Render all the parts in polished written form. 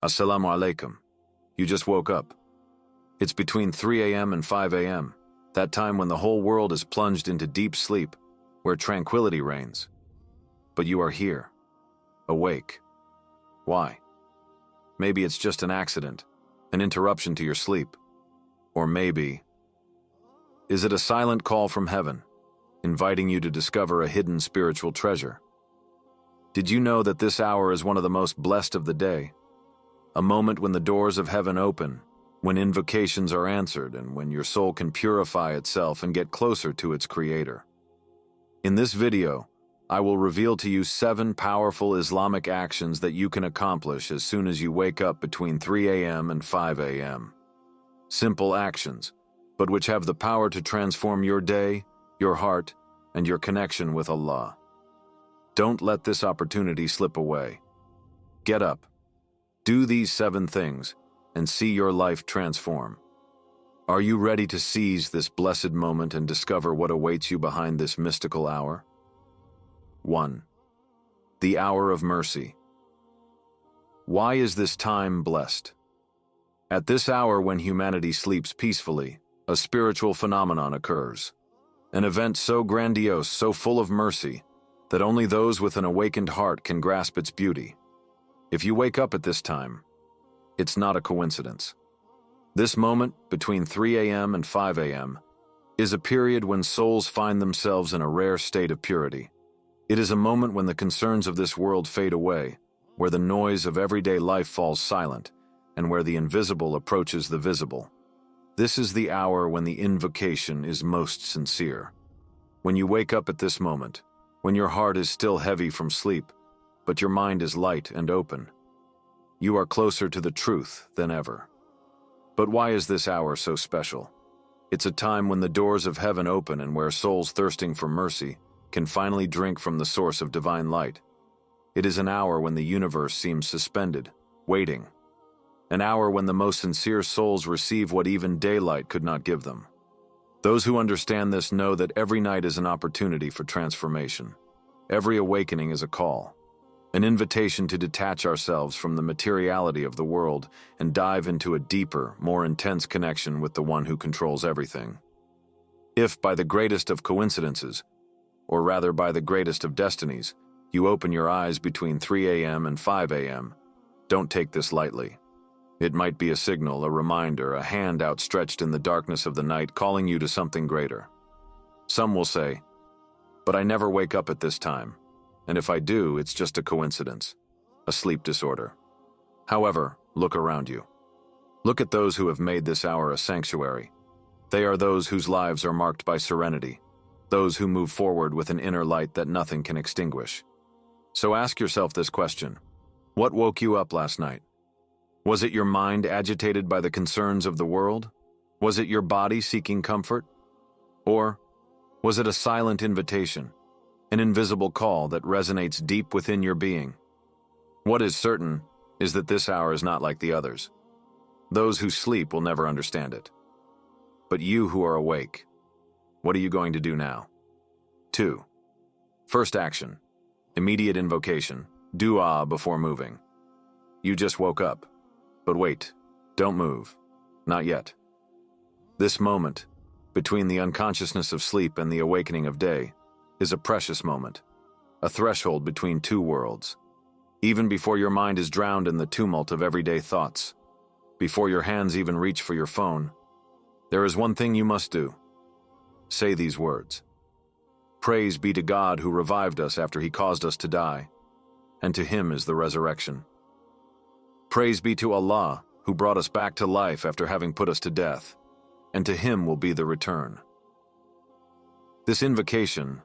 Assalamu alaikum. You just woke up. It's between 3 a.m. and 5 a.m., that time when the whole world is plunged into deep sleep, where tranquility reigns. But you are here, awake. Why? Maybe it's just an accident, an interruption to your sleep. Or maybe, is it a silent call from heaven, inviting you to discover a hidden spiritual treasure? Did you know that this hour is one of the most blessed of the day? A moment when the doors of heaven open, when invocations are answered, and when your soul can purify itself and get closer to its creator. In this video, I will reveal to you 7 powerful Islamic actions that you can accomplish as soon as you wake up between 3 a.m. and 5 a.m. Simple actions, but which have the power to transform your day, your heart, and your connection with Allah. Don't let this opportunity slip away. Get up, do these 7 things, and see your life transform. Are you ready to seize this blessed moment and discover what awaits you behind this mystical hour? 1. The hour of mercy. Why is this time blessed? At this hour when humanity sleeps peacefully, a spiritual phenomenon occurs. An event so grandiose, so full of mercy, that only those with an awakened heart can grasp its beauty. If you wake up at this time, it's not a coincidence. This moment, between 3 a.m. and 5 a.m., is a period when souls find themselves in a rare state of purity. It is a moment when the concerns of this world fade away, where the noise of everyday life falls silent, and where the invisible approaches the visible. This is the hour when the invocation is most sincere. When you wake up at this moment, when your heart is still heavy from sleep, but your mind is light and open, you are closer to the truth than ever. But why is this hour so special? It's a time when the doors of heaven open and where souls thirsting for mercy can finally drink from the source of divine light. It is an hour when the universe seems suspended, waiting. An hour when the most sincere souls receive what even daylight could not give them. Those who understand this know that every night is an opportunity for transformation. Every awakening is a call, an invitation to detach ourselves from the materiality of the world and dive into a deeper, more intense connection with the one who controls everything. If, by the greatest of coincidences, or rather by the greatest of destinies, you open your eyes between 3 a.m. and 5 a.m., don't take this lightly. It might be a signal, a reminder, a hand outstretched in the darkness of the night calling you to something greater. Some will say, "But I never wake up at this time, and if I do, it's just a coincidence, a sleep disorder." However, look around you. Look at those who have made this hour a sanctuary. They are those whose lives are marked by serenity, those who move forward with an inner light that nothing can extinguish. So ask yourself this question: what woke you up last night? Was it your mind agitated by the concerns of the world? Was it your body seeking comfort? Or was it a silent invitation, an invisible call that resonates deep within your being? What is certain is that this hour is not like the others. Those who sleep will never understand it. But you who are awake, what are you going to do now? 2. First action, immediate invocation, dua before moving. You just woke up. But wait, don't move. Not yet. This moment, between the unconsciousness of sleep and the awakening of day, is a precious moment, a threshold between 2 worlds. Even before your mind is drowned in the tumult of everyday thoughts, before your hands even reach for your phone, there is one thing you must do. Say these words: "Praise be to God who revived us after he caused us to die, and to him is the resurrection. Praise be to Allah, who brought us back to life after having put us to death, and to him will be the return." This invocation,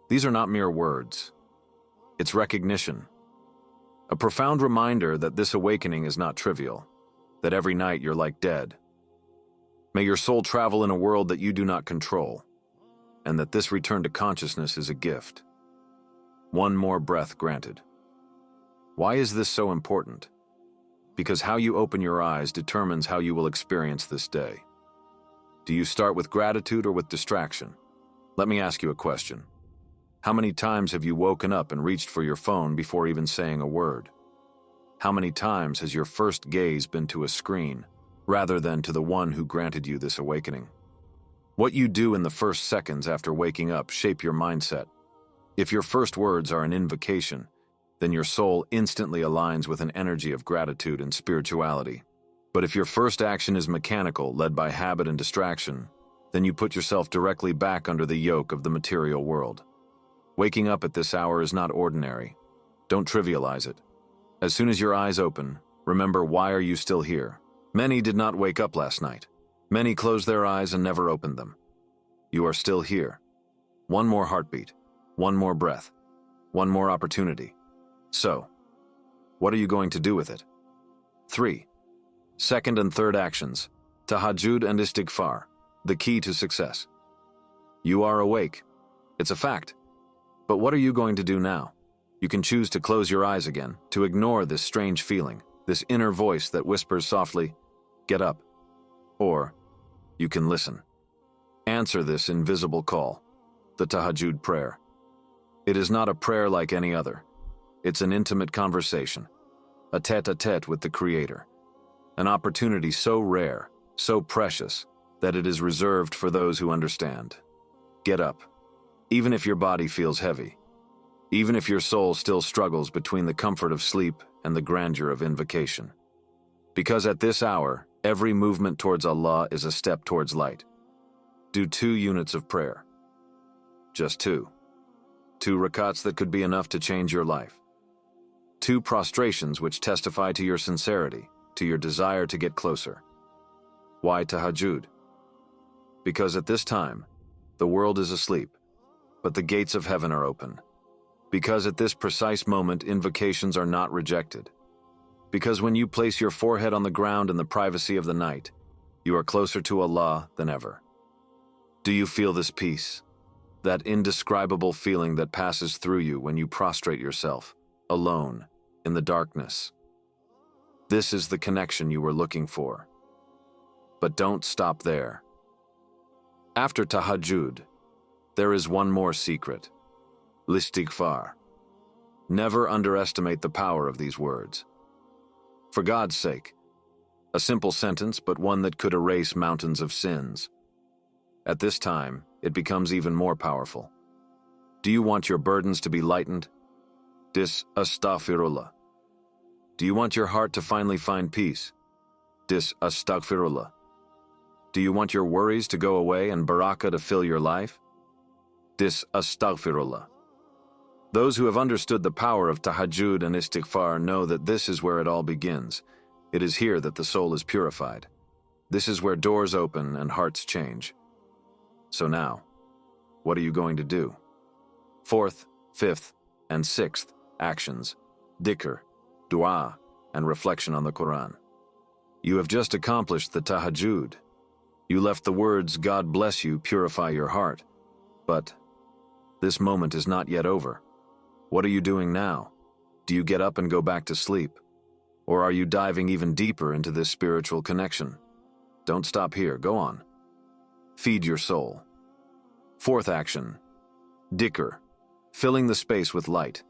these are not mere words. It's recognition. A profound reminder that this awakening is not trivial, that every night you're like dead. May your soul travel in a world that you do not control, and that this return to consciousness is a gift. One more breath granted. Why is this so important? Because how you open your eyes determines how you will experience this day. Do you start with gratitude or with distraction? Let me ask you a question. How many times have you woken up and reached for your phone before even saying a word? How many times has your first gaze been to a screen, rather than to the one who granted you this awakening? What you do in the first seconds after waking up shape your mindset. If your first words are an invocation, then your soul instantly aligns with an energy of gratitude and spirituality. But if your first action is mechanical, led by habit and distraction, then you put yourself directly back under the yoke of the material world. Waking up at this hour is not ordinary. Don't trivialize it. As soon as your eyes open, remember, why are you still here? Many did not wake up last night. Many closed their eyes and never opened them. You are still here. One more heartbeat, one more breath, one more opportunity. So, what are you going to do with it? 3. Second and third actions, Tahajjud and Istighfar, the key to success. You are awake. It's a fact. But what are you going to do now? You can choose to close your eyes again, to ignore this strange feeling, this inner voice that whispers softly, "Get up." Or, you can listen. Answer this invisible call, the Tahajjud prayer. It is not a prayer like any other. It's an intimate conversation, a tête-à-tête with the Creator. An opportunity so rare, so precious, that it is reserved for those who understand. Get up, even if your body feels heavy, even if your soul still struggles between the comfort of sleep and the grandeur of invocation. Because at this hour, every movement towards Allah is a step towards light. Do 2 units of prayer. Just 2. 2 rakats that could be enough to change your life. 2 prostrations which testify to your sincerity, to your desire to get closer. Why Tahajjud? Because at this time, the world is asleep, but the gates of heaven are open. Because at this precise moment, invocations are not rejected. Because when you place your forehead on the ground in the privacy of the night, you are closer to Allah than ever. Do you feel this peace? That indescribable feeling that passes through you when you prostrate yourself, alone, in the darkness. This is the connection you were looking for. But don't stop there. After Tahajjud, there is one more secret. Istighfar. Never underestimate the power of these words. For God's sake, a simple sentence, but one that could erase mountains of sins. At this time, it becomes even more powerful. Do you want your burdens to be lightened? Astaghfirullah. Do you want your heart to finally find peace? Astaghfirullah. Do you want your worries to go away and barakah to fill your life? Astaghfirullah. Those who have understood the power of Tahajjud and Istighfar know that this is where it all begins. It is here that the soul is purified. This is where doors open and hearts change. So now, what are you going to do? 4th, 5th, and 6th actions, Dhikr, dua, and reflection on the Quran. You have just accomplished the Tahajjud. You left the words, "God bless you, purify your heart." But this moment is not yet over. What are you doing now? Do you get up and go back to sleep? Or are you diving even deeper into this spiritual connection? Don't stop here, go on. Feed your soul. 4th action, Dhikr, filling the space with light.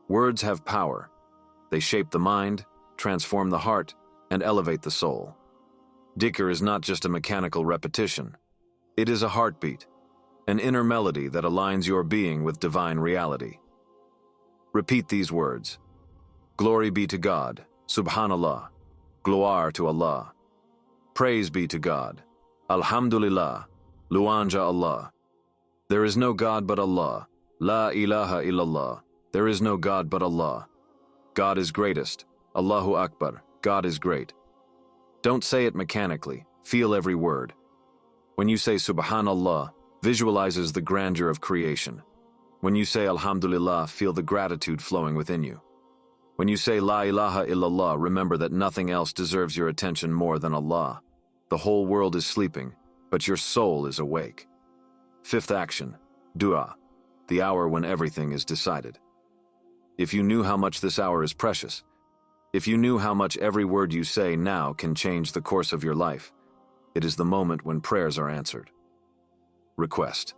Words have power. They shape the mind, transform the heart, and elevate the soul. Dhikr is not just a mechanical repetition. It is a heartbeat, an inner melody that aligns your being with divine reality. Repeat these words. Glory be to God, Subhanallah, gloire to Allah. Praise be to God, Alhamdulillah, Luanja Allah. There is no God but Allah, La ilaha illallah. There is no God but Allah. God is greatest, Allahu Akbar, God is great. Don't say it mechanically, feel every word. When you say Subhanallah, visualizes the grandeur of creation. When you say Alhamdulillah, feel the gratitude flowing within you. When you say La ilaha illallah, remember that nothing else deserves your attention more than Allah. The whole world is sleeping, but your soul is awake. 5th action, dua, the hour when everything is decided. If you knew how much this hour is precious, if you knew how much every word you say now can change the course of your life, it is the moment when prayers are answered. Request.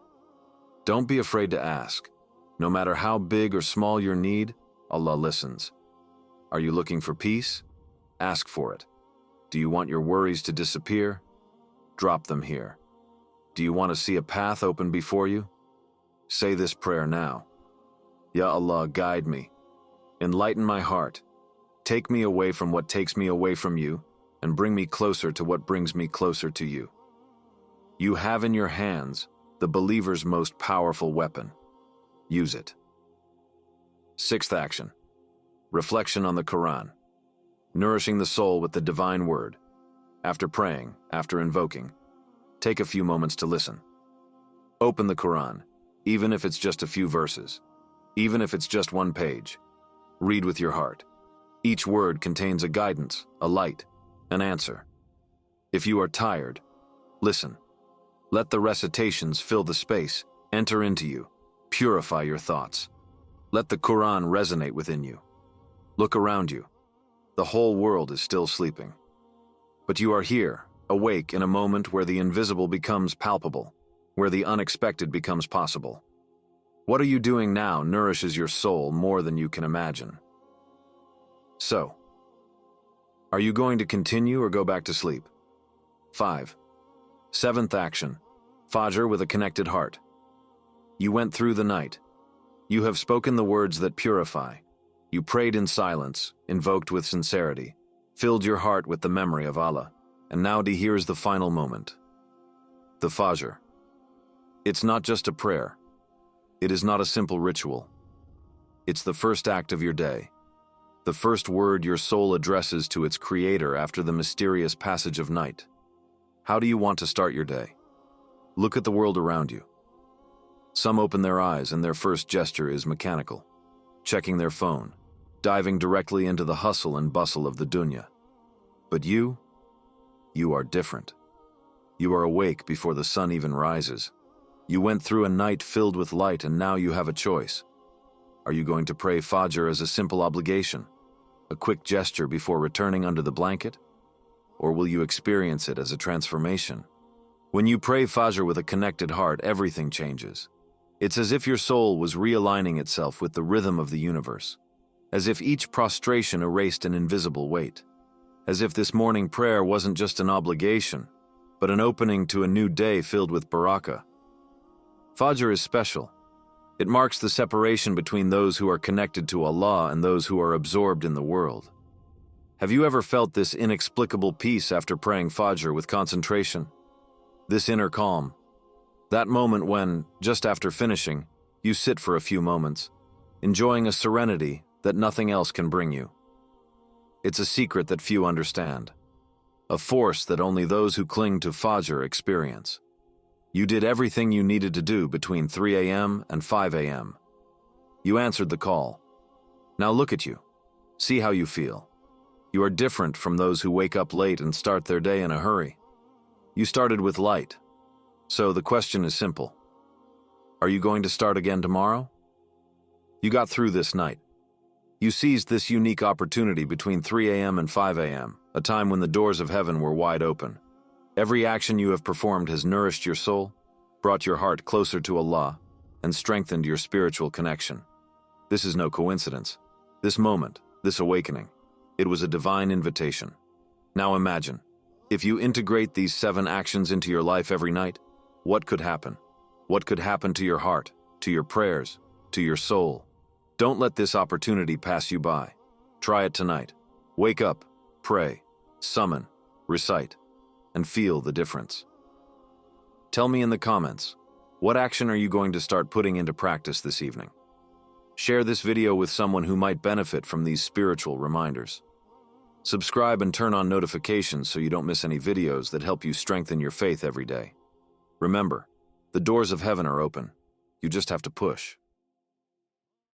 Don't be afraid to ask. No matter how big or small your need, Allah listens. Are you looking for peace? Ask for it. Do you want your worries to disappear? Drop them here. Do you want to see a path open before you? Say this prayer now. Ya Allah, guide me. Enlighten my heart. Take me away from what takes me away from you, and bring me closer to what brings me closer to you. You have in your hands the believer's most powerful weapon. Use it. Sixth action. Reflection on the Quran. Nourishing the soul with the divine word. After praying, after invoking, take a few moments to listen. Open the Quran, even if it's just a few verses, even if it's just one page. Read with your heart. Each word contains a guidance, a light, an answer. If you are tired, listen. Let the recitations fill the space, enter into you, purify your thoughts. Let the Quran resonate within you. Look around you. The whole world is still sleeping. But you are here, awake in a moment where the invisible becomes palpable, where the unexpected becomes possible. What are you doing now nourishes your soul more than you can imagine. So, are you going to continue or go back to sleep? 5. Seventh action. Fajr with a connected heart. You went through the night. You have spoken the words that purify. You prayed in silence, invoked with sincerity, filled your heart with the memory of Allah, and now here's the final moment. The Fajr. It's not just a prayer. It is not a simple ritual. It's the first act of your day, the first word your soul addresses to its creator after the mysterious passage of night. How do you want to start your day? Look at the world around you. Some open their eyes and their first gesture is mechanical, checking their phone, diving directly into the hustle and bustle of the dunya. But you are different. You are awake before the sun even rises. You went through a night filled with light and now you have a choice. Are you going to pray Fajr as a simple obligation, a quick gesture before returning under the blanket? Or will you experience it as a transformation? When you pray Fajr with a connected heart, everything changes. It's as if your soul was realigning itself with the rhythm of the universe, as if each prostration erased an invisible weight, as if this morning prayer wasn't just an obligation, but an opening to a new day filled with barakah. Fajr is special. It marks the separation between those who are connected to Allah and those who are absorbed in the world. Have you ever felt this inexplicable peace after praying Fajr with concentration? This inner calm. That moment when, just after finishing, you sit for a few moments, enjoying a serenity that nothing else can bring you. It's a secret that few understand, a force that only those who cling to Fajr experience. You did everything you needed to do between 3 a.m. and 5 a.m. You answered the call. Now look at you. See how you feel. You are different from those who wake up late and start their day in a hurry. You started with light. So the question is simple. Are you going to start again tomorrow? You got through this night. You seized this unique opportunity between 3 a.m. and 5 a.m., a time when the doors of heaven were wide open. Every action you have performed has nourished your soul, brought your heart closer to Allah, and strengthened your spiritual connection. This is no coincidence. This moment, this awakening, it was a divine invitation. Now imagine, if you integrate these 7 actions into your life every night, what could happen? What could happen to your heart, to your prayers, to your soul? Don't let this opportunity pass you by. Try it tonight. Wake up, pray, summon, recite, and feel the difference. Tell me in the comments, what action are you going to start putting into practice this evening? Share this video with someone who might benefit from these spiritual reminders. Subscribe and turn on notifications so you don't miss any videos that help you strengthen your faith every day. Remember, the doors of heaven are open. You just have to push.